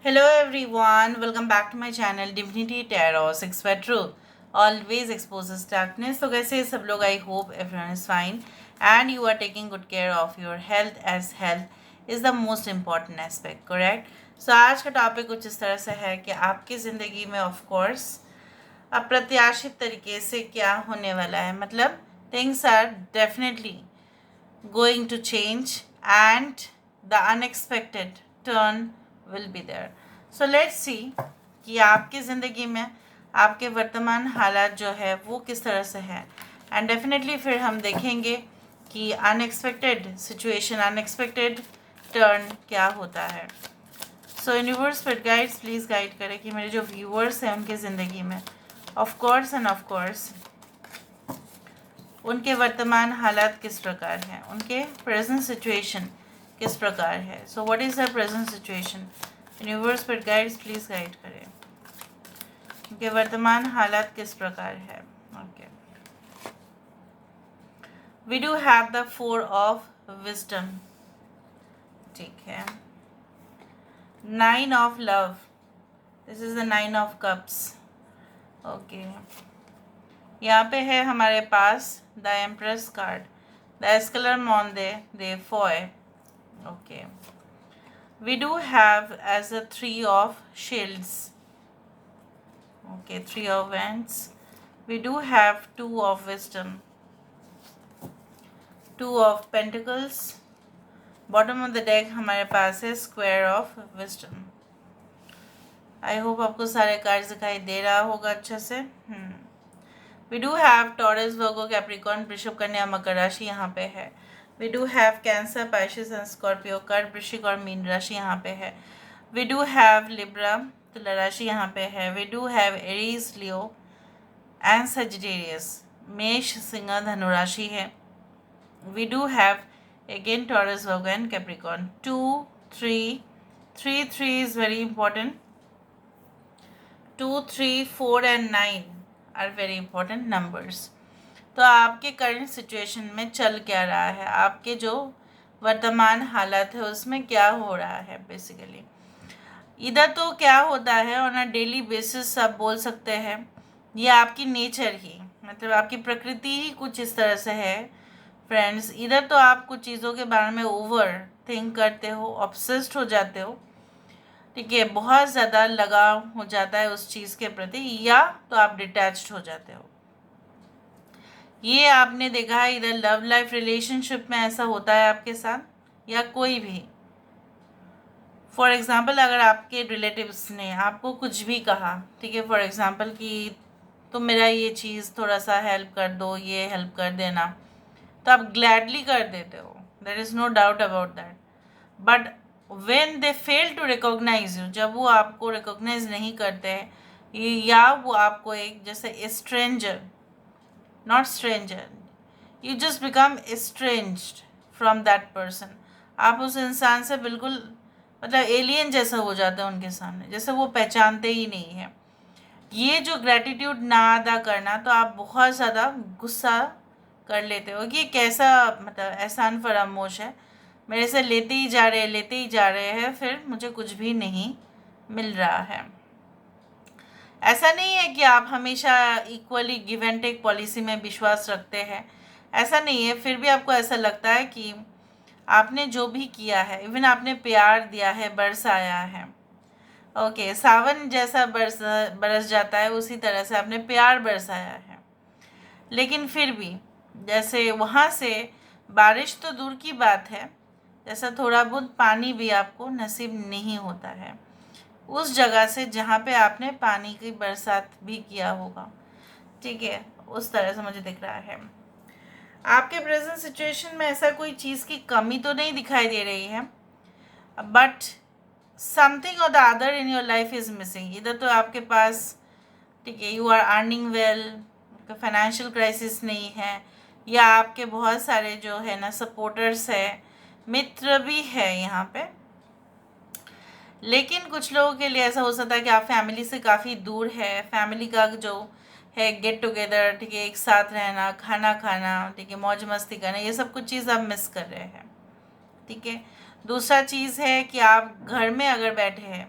Hello everyone, welcome back to my channel Divinity Tarot 6 for Truth. Always exposes darkness. So कैसे सब लोग I hope everyone is fine and you are taking good care of your health as health is the most important aspect, correct? So आज का topic कुछ इस तरह से है कि आपकी ज़िंदगी में ऑफ कोर्स अप्रत्याशित तरीके से क्या होने वाला है, मतलब things are definitely going to change and the unexpected turn will be there. So let's see कि आपकी ज़िंदगी में आपके वर्तमान हालात जो है वो किस तरह से है एंड डेफिनेटली फिर हम देखेंगे कि अनएक्सपेक्टेड सिचुएशन अनएक्सपेक्टेड टर्न क्या होता है. सो यूनिवर्स पर गाइड्स प्लीज़ गाइड करें कि मेरे जो व्यूअर्स हैं उनकी ज़िंदगी में of course end of course उनके वर्तमान हालात किस प्रकार हैं, उनके प्रेजेंट सिचुएशन किस प्रकार है. So what is the present situation. Universe पर गाइड्स प्लीज़ गाइड करें उनके वर्तमान हालात किस प्रकार है. Okay, we do have the 4 of wisdom. ठीक है. 9 of love. This is the 9 of cups. Okay, यहाँ पे है हमारे पास द एम्प्रेस कार्ड, द एस्केलर मॉन्डे दे फॉय. Okay, we do have as a 3 of shields. Okay, 3 of wands. We do have 2 of wisdom, 2 of pentacles. Bottom of the deck हमारे पास है square of wisdom. I hope आपको सारे cards दिखाई दे रहा होगा अच्छे से. We do have Taurus, Virgo, Capricorn, वृषभ, कन्या, मकर राशि यहाँ पे है. We do have Cancer, Pisces and Scorpio, कर्क, वृश्चिक और मीन राशि यहाँ पे है. We do have Libra, तुला राशि यहाँ पे है. We do have Aries, Leo and Sagittarius, मेष, सिंह, धनु राशि है. We do have again Taurus, Virgo and Capricorn. 2, 3, 3 is very important. 2, 3, 4 and 9 are very important numbers. तो आपके करंट सिचुएशन में चल क्या रहा है, आपके जो वर्तमान हालात है उसमें क्या हो रहा है. बेसिकली इधर तो क्या होता है ऑन अ डेली बेसिस आप बोल सकते हैं, ये आपकी नेचर ही, मतलब आपकी प्रकृति ही कुछ इस तरह से है फ्रेंड्स. इधर तो आप कुछ चीज़ों के बारे में ओवर थिंक करते हो, ऑब्सेस्ड हो जाते हो, ठीक है, बहुत ज़्यादा लगाव हो जाता है उस चीज़ के प्रति, या तो आप डिटैच्ड हो जाते हो. ये आपने देखा है इधर लव लाइफ रिलेशनशिप में ऐसा होता है आपके साथ, या कोई भी फॉर एग्ज़ाम्पल अगर आपके रिलेटिव्स ने आपको कुछ भी कहा, ठीक है, फॉर एग्ज़ाम्पल कि तुम मेरा ये चीज़ थोड़ा सा हेल्प कर दो, ये हेल्प कर देना, तो आप ग्लैडली कर देते हो, there is no doubt about that. But when they fail to recognize you, जब वो आपको रिकॉग्नाइज नहीं करते हैं, या वो आपको एक जैसे stranger, not stranger, you just become estranged from that person. आप उस इंसान से बिल्कुल मतलब एलियन जैसा हो जाता है उनके सामने, जैसे वो पहचानते ही नहीं है. ये जो ग्रैटिट्यूड ना अदा करना, तो आप बहुत ज़्यादा गुस्सा कर लेते हो कि कैसा मतलब एहसान फरामोश है, मेरे से लेते ही जा रहे हैं, फिर मुझे कुछ भी नहीं मिल रहा है. ऐसा नहीं है कि आप हमेशा equally give and take policy में विश्वास रखते हैं, ऐसा नहीं है. फिर भी आपको ऐसा लगता है कि आपने जो भी किया है, इवन आपने प्यार दिया है, बरसाया है, ओके, सावन जैसा बरस जाता है उसी तरह से आपने प्यार बरसाया है, लेकिन फिर भी जैसे वहाँ से बारिश तो दूर की बात है, जैसा थोड़ा बहुत पानी भी आपको नसीब नहीं होता है उस जगह से जहाँ पे आपने पानी की बरसात भी किया होगा, ठीक है, उस तरह से मुझे दिख रहा है. आपके प्रेजेंट सिचुएशन में ऐसा कोई चीज़ की कमी तो नहीं दिखाई दे रही है, but something or the other in your life is missing. इधर तो आपके पास, ठीक है, you are earning well, financial crisis नहीं है, या आपके बहुत सारे जो है ना सपोर्टर्स है, मित्र भी है यहाँ पे. लेकिन कुछ लोगों के लिए ऐसा हो सकता है कि आप फैमिली से काफ़ी दूर है, फैमिली का जो है गेट टुगेदर, ठीक है, एक साथ रहना, खाना खाना, ठीक है, मौज मस्ती करना, ये सब कुछ चीज़ आप मिस कर रहे हैं, ठीक है. दूसरा चीज़ है कि आप घर में अगर बैठे हैं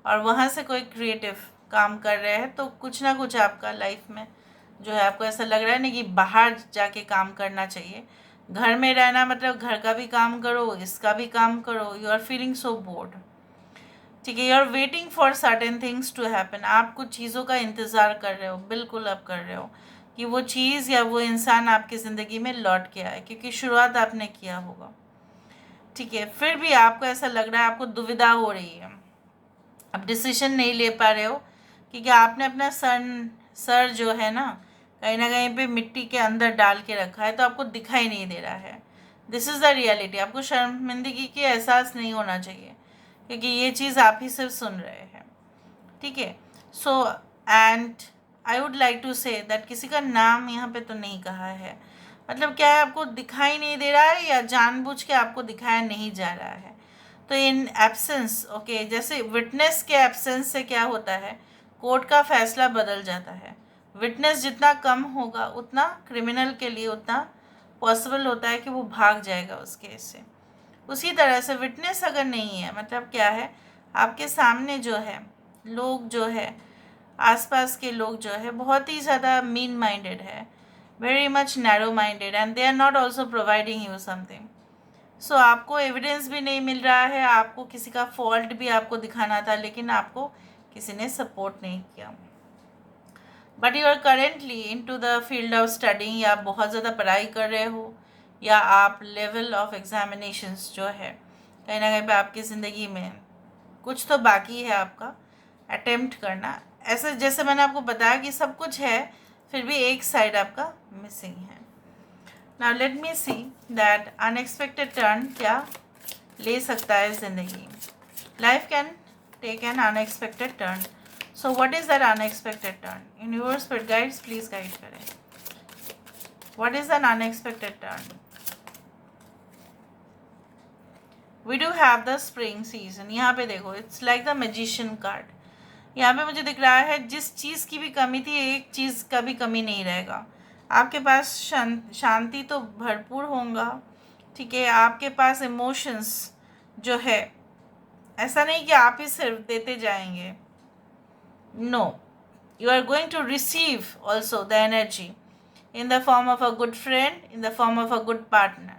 और वहाँ से कोई क्रिएटिव काम कर रहे हैं, तो कुछ ना कुछ आपका लाइफ में जो है आपको ऐसा लग रहा है ना कि बाहर जाके काम करना चाहिए। घर में रहना मतलब घर का भी काम करो, इसका भी काम करो, you are feeling so bored. ठीक है, you are waiting for certain things to happen. आप कुछ चीज़ों का इंतज़ार कर रहे हो, बिल्कुल आप कर रहे हो कि वो चीज़ या वो इंसान आपकी ज़िंदगी में लौट के आए, क्योंकि शुरुआत आपने किया होगा। ठीक है, फिर भी आपको ऐसा लग रहा है, आपको दुविधा हो रही है, आप डिसीजन नहीं ले पा रहे हो, क्योंकि आपने अपना सर जो है ना कहीं पे मिट्टी के अंदर डाल के रखा है, तो आपको दिखाई नहीं दे रहा है। This is the reality. आपको शर्मिंदगी की एहसास नहीं होना चाहिए, क्योंकि ये चीज़ आप ही सिर्फ सुन रहे हैं। ठीक है, so and I would like to say that किसी का नाम यहाँ पे तो नहीं कहा है, मतलब क्या है, आपको दिखाई नहीं दे रहा है या जानबूझ के आपको दिखाया नहीं जा रहा है। तो इन एब्सेंस, ओके, जैसे विटनेस के एब्सेंस से क्या होता है, कोर्ट का फैसला बदल जाता है। विटनेस जितना कम होगा उतना क्रिमिनल के लिए उतना पॉसिबल होता है कि वो भाग जाएगा उस केस से। उसी तरह से विटनेस अगर नहीं है, मतलब क्या है, आपके सामने जो है लोग जो है, आसपास के लोग जो है बहुत ही ज़्यादा मीन माइंडेड है, very much narrow minded, and they are not also providing you something. So आपको एविडेंस भी नहीं मिल रहा है, आपको किसी का फॉल्ट भी आपको दिखाना था, लेकिन आपको किसी ने सपोर्ट नहीं किया। But you are currently into the field of studying, या आप बहुत ज़्यादा पढ़ाई कर रहे हो, या आप लेवल ऑफ एग्जामिनेशंस जो है कहीं ना कहीं पे आपकी ज़िंदगी में कुछ तो बाकी है आपका अटेम्प्ट करना। ऐसे जैसे मैंने आपको बताया कि सब कुछ है, फिर भी एक साइड आपका मिसिंग है। Now let me see that unexpected turn क्या ले सकता है ज़िंदगी। Life can take an unexpected turn. So what is that unexpected turn? In your spirit guides please guide करें। What is an unexpected turn? We do have the spring season. यहाँ पे देखो, it's like the magician card. यहाँ पे मुझे दिख रहा है जिस चीज़ की भी कमी थी, एक चीज़ का भी कमी नहीं रहेगा। आपके पास शांति तो भरपूर होगा। ठीक है, आपके पास इमोशंस जो है, ऐसा नहीं कि आप ही सिर्फ देते जाएंगे, no, you are going to receive also the energy in the form of a good friend, in the form of a good partner.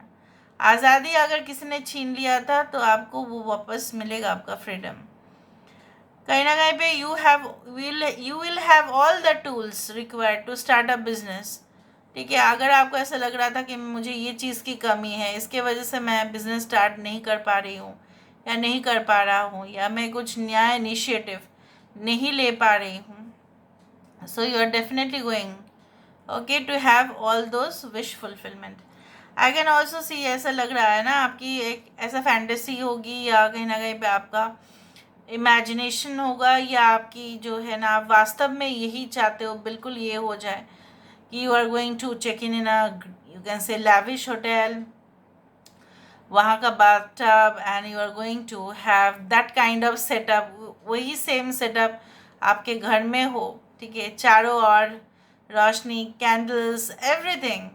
आज़ादी अगर किसी ने छीन लिया था, तो आपको वो वापस मिलेगा, आपका फ्रीडम। कहीं ना कहीं पे you will have all the tools required to start a business. ठीक है, अगर आपको ऐसा लग रहा था कि मुझे ये चीज़ की कमी है, इसके वजह से मैं बिज़नेस स्टार्ट नहीं कर पा रही हूँ या नहीं कर पा रहा हूँ, या मैं कुछ नया इनिशिएटिव नहीं ले पा रही हूँ, so you are definitely going okay to have all those wish fulfilment. I can also see, ऐसा लग रहा है ना आपकी एक ऐसा फैंटेसी होगी, या कहीं ना कहीं पे आपका इमेजिनेशन होगा, या आपकी जो है ना, आप वास्तव में यही चाहते हो, बिल्कुल ये हो जाए कि you are going to check in a, you can say lavish hotel, वहाँ का bathtub, and you are going to have that kind of setup, वही सेम सेटअप आपके घर में हो। ठीक है, चारों ओर रोशनी, कैंडल्स, एवरीथिंग।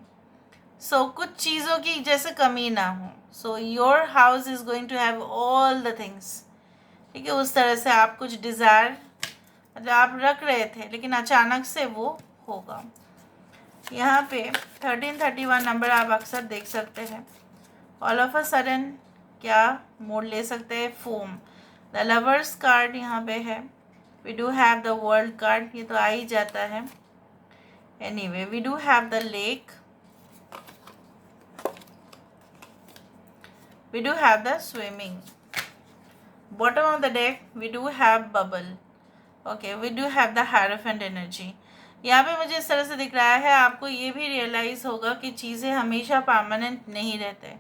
सो कुछ चीज़ों की जैसे कमी ना हो। So your house is going to have all the things. ठीक है, उस तरह से आप कुछ डिज़ायर मतलब आप रख रहे थे, लेकिन अचानक से वो होगा। यहाँ पे 1331 नंबर आप अक्सर देख सकते हैं। ऑल ऑफ अ सडन क्या मोड़ ले सकते हैं, फोम। द लवर्स कार्ड यहाँ पे है। We do have the world card, ये तो आ ही जाता है। Anyway, we do have the lake, we do have the swimming. Bottom of the deck we do have bubble. Okay, we do have the hierophant energy. यहाँ पे मुझे इस तरह से दिख रहा है, आपको ये भी रियलाइज़ होगा कि चीज़ें हमेशा परमानेंट नहीं रहते।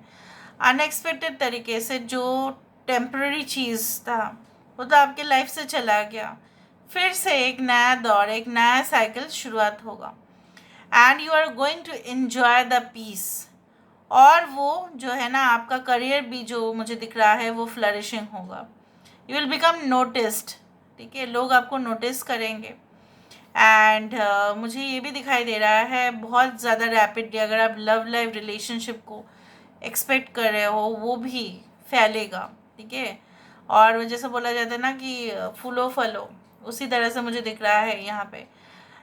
अनएक्सपेक्टेड तरीके से जो टेम्पररी चीज़ था वो तो आपके लाइफ से चला गया, फिर से एक नया दौर, एक नया साइकिल शुरुआत होगा, and you are going to enjoy the peace. और वो जो है ना, आपका करियर भी जो मुझे दिख रहा है वो फ्लरिशिंग होगा। You will become noticed. ठीक है, लोग आपको नोटिस करेंगे, एंड मुझे ये भी दिखाई दे रहा है बहुत ज़्यादा रैपिडली, अगर आप लव लाइफ रिलेशनशिप को एक्सपेक्ट कर रहे हो, वो भी फैलेगा। ठीक है, और जैसे बोला जाता है ना कि फूलो फलो, उसी तरह से मुझे दिख रहा है यहाँ पे.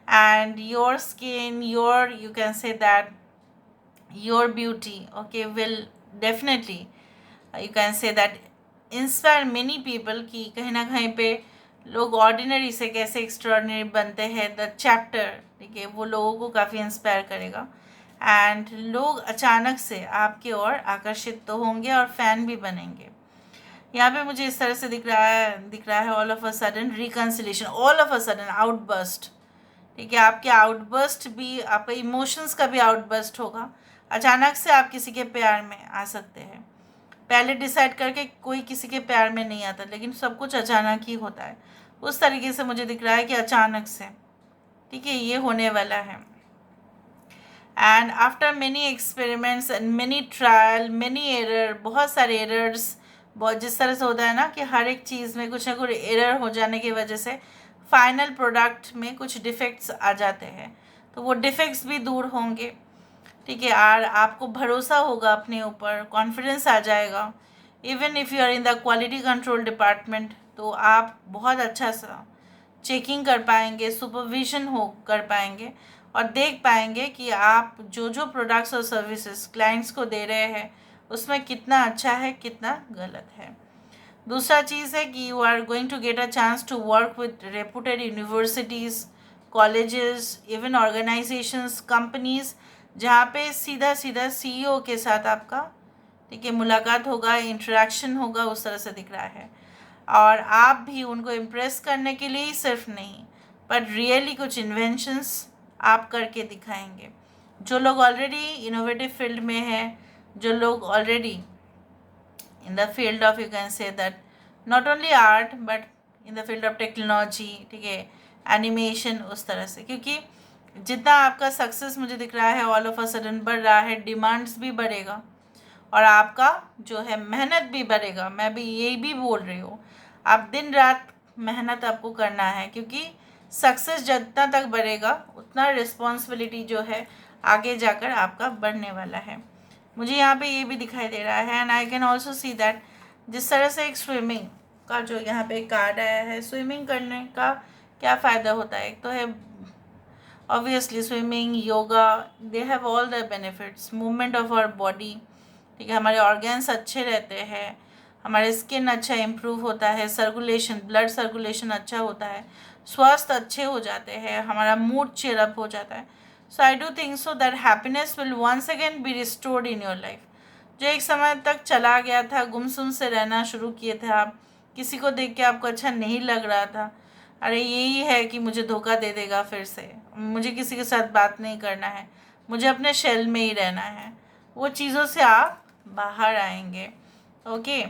And your skin, your, you can say that your beauty, okay, will definitely, you can say that, inspire many people, कि कहीं ना कहीं पे लोग ऑर्डिनरी से कैसे एक्स्ट्रॉर्डिनरी बनते हैं, द चैप्टर, ठीक है, वो लोगों को काफ़ी इंस्पायर करेगा. एंड लोग अचानक से आपकी ओर आकर्षित तो होंगे और फैन भी बनेंगे. यहाँ पे मुझे इस तरह से दिख रहा है all of a sudden reconciliation, all of a sudden outburst, ठीक है, आपके आउटबर्स्ट भी, आपका इमोशंस का भी आउटबर्स्ट होगा. अचानक से आप किसी के प्यार में आ सकते हैं. पहले डिसाइड करके कोई किसी के प्यार में नहीं आता, लेकिन सब कुछ अचानक ही होता है. उस तरीके से मुझे दिख रहा है कि अचानक से, ठीक है, ये होने वाला है. And after many experiments and many trial, many error, बहुत सारे एरर्स, बहुत जिस तरह से होता है ना कि हर एक चीज़ में कुछ ना कुछ एरर हो जाने की वजह से फाइनल प्रोडक्ट में कुछ डिफेक्ट्स आ जाते हैं, तो वो डिफेक्ट्स भी दूर होंगे, ठीक है, और आपको भरोसा होगा अपने ऊपर, कॉन्फिडेंस आ जाएगा. Even if you are in the quality control department, तो आप बहुत अच्छा सा चेकिंग कर पाएंगे, सुपरविजन हो कर पाएंगे, और देख पाएंगे कि आप जो जो प्रोडक्ट्स और सर्विसेज क्लाइंट्स को दे रहे हैं उसमें कितना अच्छा है, कितना गलत है. दूसरा चीज़ है कि you are going to get a chance to work with reputed universities, colleges, even organisations, companies, जहाँ पे सीधा सीधा सीईओ के साथ आपका, ठीक है, मुलाकात होगा, इंटरेक्शन होगा, उस तरह से दिख रहा है. और आप भी उनको इम्प्रेस करने के लिए ही सिर्फ नहीं, पर रियली कुछ इन्वेंशंस आप करके दिखाएंगे. जो लोग ऑलरेडी इनोवेटिव फील्ड में हैं, जो लोग already in the field of, you can say that, not only art but in the field of technology, ठीक है, एनिमेशन, उस तरह से, क्योंकि जितना आपका सक्सेस मुझे दिख रहा है ऑल ऑफ अ सडन बढ़ रहा है, डिमांड्स भी बढ़ेगा और आपका जो है मेहनत भी बढ़ेगा. मैं भी यही भी बोल रही हूँ, आप दिन रात मेहनत आपको करना है, क्योंकि सक्सेस जितना तक बढ़ेगा उतना रिस्पॉन्सिबिलिटी जो है आगे जाकर आपका बढ़ने वाला है. मुझे यहाँ पे ये भी दिखाई दे रहा है. And I can also see that, जिस तरह से एक स्विमिंग का जो यहाँ पे कार्ड आया है, स्विमिंग करने का क्या फ़ायदा होता है, एक तो है obviously swimming, yoga, they have all the benefits, movement of our body, ठीक है, हमारे ऑर्गन्स अच्छे रहते हैं, हमारे स्किन अच्छा इम्प्रूव होता है, सर्कुलेशन, ब्लड सर्कुलेशन अच्छा होता है, स्वास्थ्य अच्छे हो जाते हैं, हमारा मूड चेयरअप हो जाता है. So I do think so that happiness will once again be restored in your life. जो एक समय तक चला गया था, गुमसुम से रहना शुरू किए थे आप, किसी को देख के आपको अच्छा नहीं लग रहा था, अरे यही है कि मुझे धोखा दे देगा फिर से, मुझे किसी के साथ बात नहीं करना है, मुझे अपने शेल में ही रहना है, वो चीज़ों से आप बाहर आएंगे. Okay,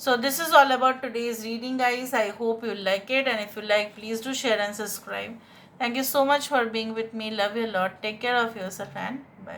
so this is all about today's reading, guys. I hope you like it, and if you like, please do share and subscribe. Thank you so much for being with me. Love you a lot. Take care of yourself and bye.